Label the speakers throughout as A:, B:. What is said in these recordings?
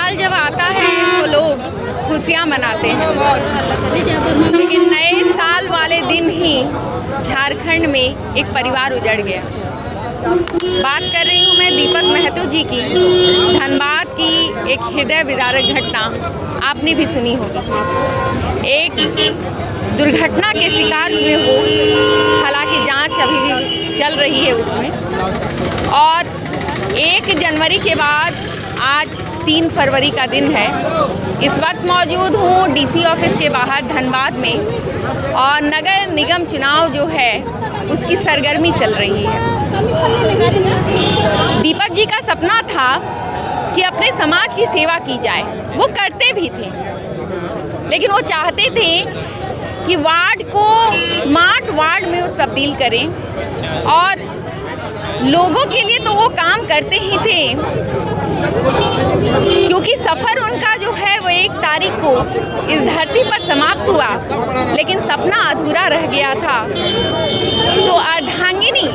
A: साल जब आता है तो लोग खुशियाँ मनाते हैं, लेकिन नए साल वाले दिन ही झारखंड में एक परिवार उजड़ गया। बात कर रही हूँ मैं दीपक महतो जी की। धनबाद की एक हृदय विदारक घटना आपने भी सुनी होगी। एक दुर्घटना के शिकार हुए वो, हालांकि जांच अभी भी चल रही है उसमें, और 1 जनवरी के बाद आज 3 फरवरी का दिन है। इस वक्त मौजूद हूँ डीसी ऑफिस के बाहर धनबाद में, और नगर निगम चुनाव जो है उसकी सरगर्मी चल रही है। दीपक जी का सपना था कि अपने समाज की सेवा की जाए, वो करते भी थे, लेकिन वो चाहते थे कि वार्ड को स्मार्ट वार्ड में वो तब्दील करें, और लोगों के लिए तो वो काम करते ही थे, क्योंकि सफ़र उनका जो है वो 1 तारीख को इस धरती पर समाप्त हुआ, लेकिन सपना अधूरा रह गया था। तो अर्धांगिनी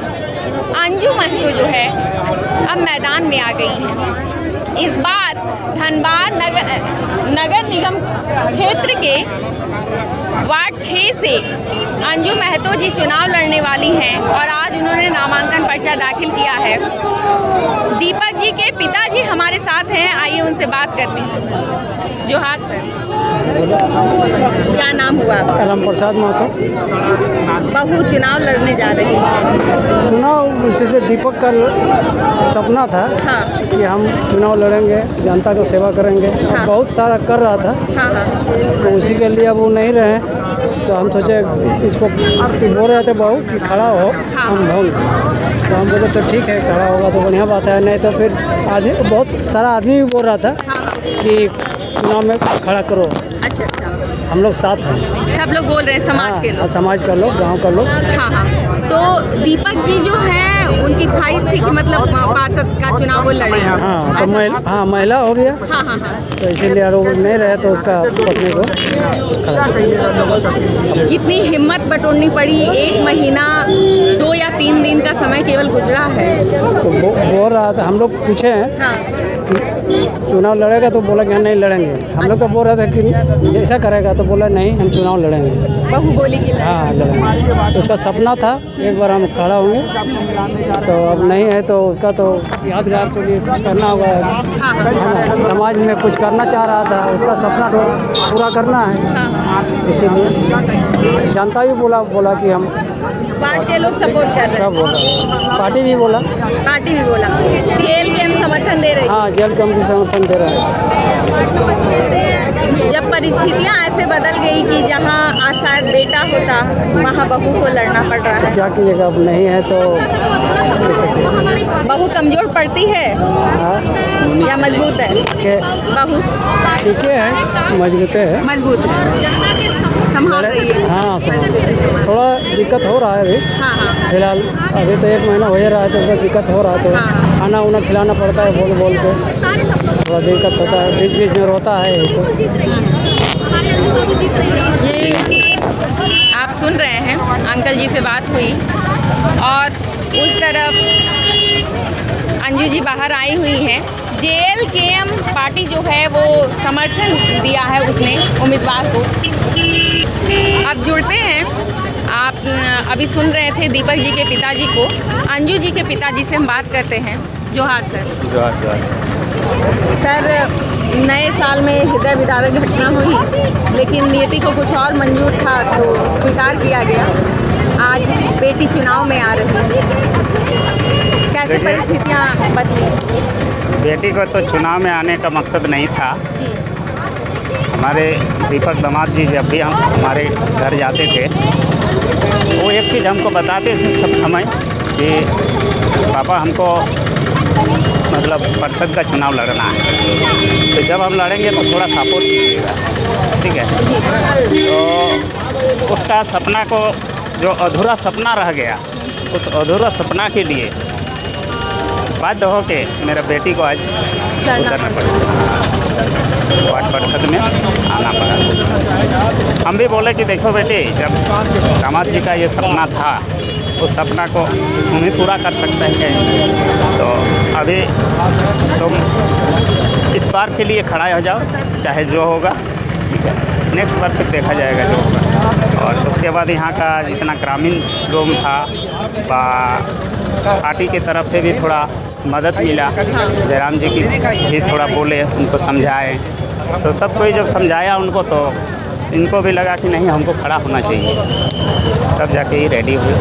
A: अंजू महतो जो है अब मैदान में आ गई हैं। इस बार धनबाद नगर निगम क्षेत्र के वार्ड 6 से अंजू महतो जी चुनाव लड़ने वाली हैं, और आज उन्होंने नामांकन पर्चा दाखिल किया है। दीपक जी के पिताजी हमारे साथ हैं, आइए उनसे बात करते हैं। जोहार सर, क्या नाम हुआ आपका?
B: राम प्रसाद महतो।
A: बहू चुनाव लड़ने जा रही है।
B: चुनाव जैसे दीपक का सपना था,
A: हाँ
B: कि हम चुनाव लड़ेंगे, जनता को सेवा करेंगे।
A: हाँ।
B: बहुत सारा कर रहा था,
A: हाँ हाँ
B: तो उसी के लिए अब वो नहीं रहे, तो हम सोचे इसको बोल रहे थे बहू कि खड़ा हो,
A: हाँ।
B: हम होंगे। तो हम बोले तो ठीक है, खड़ा होगा तो बढ़िया बात है, नहीं तो फिर आदमी, बहुत सारा आदमी भी बोल रहा था
A: हाँ।
B: कि चुनाव में खड़ा करो।
A: अच्छा अच्छा,
B: हम लोग साथ हैं,
A: सब लोग बोल रहे हैं, समाज के लोग।
B: समाज का लोग, गांव का लोग।
A: हाँ हाँ, तो दीपक जी जो है उनकी ख्वाहिश थी कि मतलब पार्षद का चुनाव वो लड़े।
B: हाँ, तो महिला हो गया,
A: हाँ हाँ हाँ।
B: तो इसीलिए आरोप नहीं रहे, तो उसका पत्नी को खड़ा किया।
A: जितनी हिम्मत बटोरनी पड़ी, 1 महीना 2 या 3 दिन का समय केवल गुजरा है।
B: तो बोल रहा था, हम लोग पूछे हैं
A: हाँ
B: कि चुनाव लड़ेगा, तो बोला कि नहीं लड़ेंगे। हम लोग तो बोल रहे थे कि जैसा करेगा, तो बोला नहीं हम चुनाव लड़ेंगे।
A: बहू बोली कि
B: हाँ लड़ेंगे, उसका सपना था एक बार हम खड़ा होंगे, तो अब नहीं है, तो उसका तो यादगार के लिए कुछ करना होगा।
A: हाँ हाँ
B: है ना, समाज में कुछ करना चाह रहा था, उसका सपना तो पूरा करना है।
A: हाँ,
B: इसीलिए जनता भी बोला कि हम
A: वार्ड के लोग सपोर्ट कर रहे हैं,
B: सब बोला, पार्टी भी बोला,
A: पार्टी भी बोला, जेल के हम समर्थन दे रहे हैं।
B: हाँ जेल कम भी समर्थन दे रहा है।
A: जब परिस्थितियाँ ऐसे बदल गई कि जहाँ आज शायद बेटा होता, वहाँ बहू को लड़ना पड़ रहा है।
B: क्या कीजिएगा, अब नहीं है तो
A: बहू कमजोर पड़ती है या मजबूत है? बहू
B: ठीक है, मजबूत है,
A: मजबूत है, संभाल रही है।
B: हाँ थोड़ा दिक्कत हो रहा है अभी।
A: हाँ हाँ
B: फिलहाल अभी तो 1 महीना हो ही रहा है, तो उसमें दिक्कत हो रहा है, तो
A: हाँ।
B: खाना उना खिलाना पड़ता है, बोल के थोड़ा दिक्कत होता है, बीच बीच में रोता है ये सब।
A: ये आप सुन रहे हैं, अंकल जी से बात हुई, और उस तरफ अंजू जी बाहर आई हुई हैं। JLKM पार्टी जो है वो समर्थन दिया है उसने उम्मीदवार को। अब जुड़ते हैं, आप अभी सुन रहे थे दीपक जी के पिताजी को, अंजू जी के पिताजी से हम बात करते हैं। जोहार सर।
C: जोहार।
A: सर, नए साल में हृदय विदारक घटना हुई, लेकिन नियति को कुछ और मंजूर था तो स्वीकार किया गया। आज बेटी चुनाव में आ रही है, कैसे परिस्थितियाँ बदली?
C: बेटी को तो चुनाव में आने का मकसद नहीं था।
A: जी।
C: हमारे दीपक दामाद जी जब भी हम हमारे घर जाते थे, वो एक चीज़ हमको बताते थे सब समय कि पापा हमको मतलब पार्षद का चुनाव लड़ना है, तो जब हम लड़ेंगे तो थोड़ा सपोर्ट कीजिएगा, ठीक है। तो उसका सपना को, जो अधूरा सपना रह गया, उस अधूरा सपना के लिए बाध्य हो के मेरा बेटी को आज उतरना पड़ा, वार्ड परिषद में आना पड़ा। हम भी बोले कि देखो बेटी, जब दामाद जी का ये सपना था, उस सपना को तुम ही पूरा कर सकते हैं, तो अभी तुम इस बार के लिए खड़ा हो जाओ, चाहे जो होगा, ठीक है। नेक्स्ट बार फिर देखा जाएगा जो होगा। और उसके बाद यहाँ का जितना ग्रामीण लोग था, पार्टी की तरफ से भी थोड़ा मदद मिला। जयराम जी की भी थोड़ा बोले, उनको समझाए, तो सब कोई जब समझाया उनको, तो इनको भी लगा कि नहीं, हमको खड़ा होना चाहिए, तब जाके ही रेडी हुए।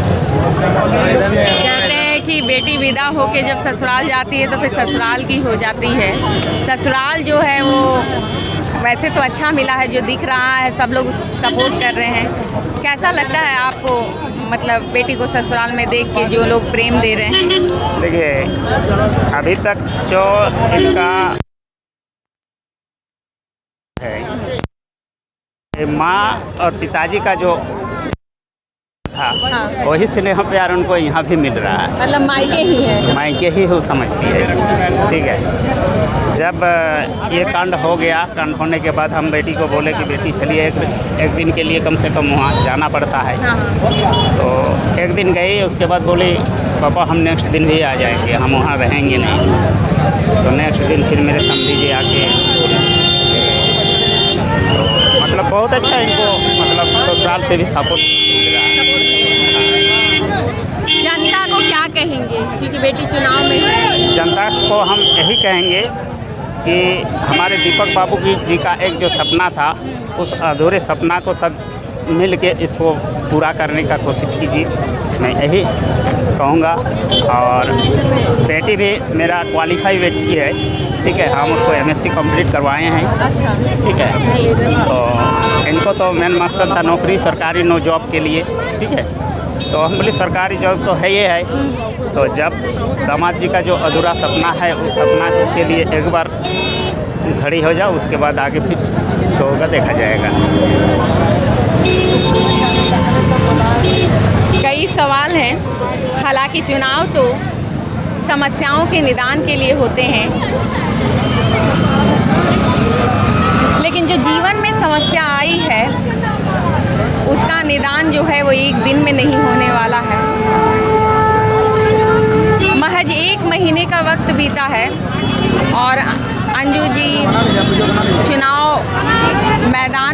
A: कहते हैं कि बेटी विदा होके जब ससुराल जाती है तो फिर ससुराल की हो जाती है। ससुराल जो है वो वैसे तो अच्छा मिला है, जो दिख रहा है, सब लोग सपोर्ट कर रहे हैं। कैसा लगता है आपको, मतलब बेटी को ससुराल में देख के जो लोग प्रेम दे रहे हैं?
C: देखिए, अभी तक जो इनका है, माँ और पिताजी का जो था,
A: हाँ।
C: वही स्नेह प्यार उनको यहाँ भी मिल रहा है।
A: मतलब मायके ही है,
C: मायके ही हो समझती है, ठीक है। जब ये कांड हो गया, कांड होने के बाद हम बेटी को बोले कि बेटी चलिए एक दिन के लिए कम से कम वहाँ जाना पड़ता है।
A: हाँ।
C: तो एक दिन गई, उसके बाद बोली पापा हम नेक्स्ट दिन भी आ जाएंगे, हम वहाँ रहेंगे नहीं। तो नेक्स्ट दिन फिर मेरे समझी जी आके बोले, तो मतलब बहुत अच्छा इनको, मतलब ससुराल से भी सपोर्ट मिल रहा है।
A: जनता को क्या कहेंगे, क्योंकि बेटी चुनाव में है?
C: जनता को हम यही कहेंगे कि हमारे दीपक बाबू जी का एक जो सपना था, उस अधूरे सपना को सब मिल के इसको पूरा करने का कोशिश कीजिए, मैं यही कहूँगा। और बेटी भी मेरा क्वालिफाई बेटी है, ठीक है, हम उसको MSc कंप्लीट करवाए हैं।
A: अच्छा।
C: ठीक है, तो इनको तो मेन मकसद था नौकरी, सरकारी जॉब के लिए, ठीक है। तो हम बोले सरकारी जॉब तो है ही है, तो जब दामाद जी का जो अधूरा सपना है, उस सपना के लिए एक बार खड़ी हो जाओ, उसके बाद आगे फिर जो होगा देखा जाएगा।
A: कई सवाल हैं, हालांकि चुनाव तो समस्याओं के निदान के लिए होते हैं, लेकिन जो जीवन में समस्या आई है उसका निदान जो है वो एक दिन में नहीं होने वाला है। महज 1 महीने का वक्त बीता है और अंजू जी चुनाव मैदान